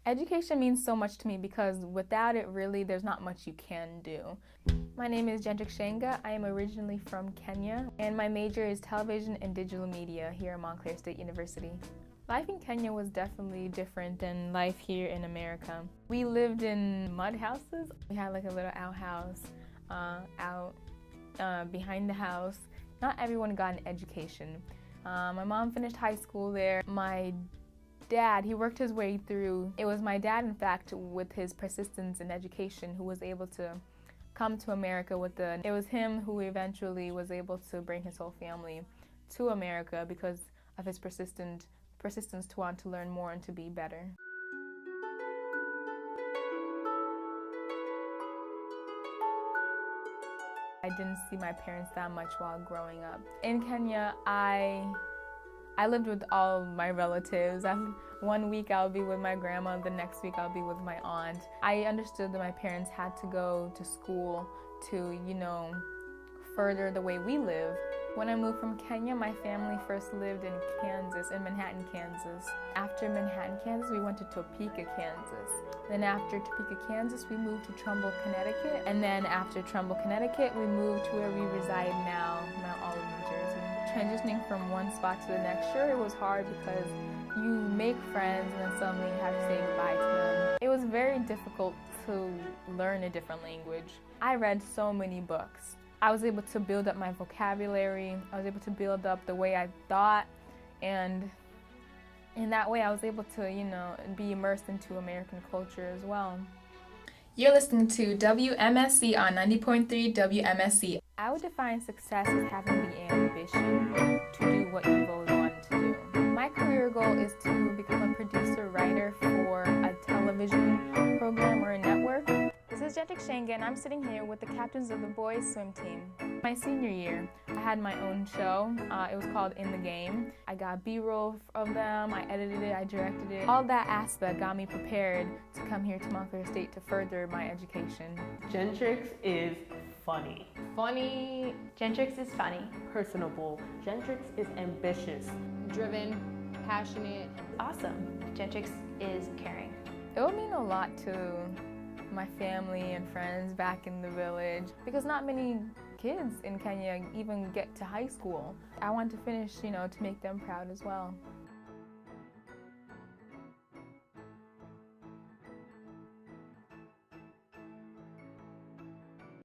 Education means so much to me because without it, really, there's not much you can do. My name is Jendrik Shenga. I am originally from Kenya, and my major is television and digital media here at Montclair State University. Life in Kenya was definitely different than life here in America. We lived in mud houses. We had like a little outhouse out behind the house. Not everyone got an education. My mom finished high school there. My dad, he worked his way through. It was my dad, in fact, with his persistence in education, who was able to come to America it was him who eventually was able to bring his whole family to America because of his persistence to want to learn more and to be better. I didn't see my parents that much while growing up. In Kenya, I lived with all my relatives. One week I'll be with my grandma, the next week I'll be with my aunt. I understood that my parents had to go to school to, further the way we live. When I moved from Kenya, my family first lived in Kansas, in Manhattan, Kansas. After Manhattan, Kansas, we went to Topeka, Kansas. Then after Topeka, Kansas, we moved to Trumbull, Connecticut. And then after Trumbull, Connecticut, we moved to where we reside now, Mount Olive, New Jersey. Transitioning from one spot to the next, sure, it was hard because you make friends and then suddenly you have to say goodbye to them. It was very difficult to learn a different language. I read so many books. I was able to build up my vocabulary. I was able to build up the way I thought, and in that way I was able to, be immersed into American culture as well. You're listening to WMSC on 90.3 WMSC. I would define success as having the ambition to do what you've always wanted to do. My career goal is to become a producer, writer for a television program or a network. This is Jendrik Shenga, and I'm sitting here with the captains of the boys swim team. My senior year, I had my own show. It was called In the Game. I got B-roll of them, I edited it, I directed it. All that aspect got me prepared to come here to Montclair State to further my education. Jendrix is funny. Funny. Jendrix is funny. Personable. Jendrix is ambitious. Driven, passionate. Awesome. Jendrix is caring. It would mean a lot to my family and friends back in the village because not many kids in Kenya even get to high school. I want to finish, to make them proud as well.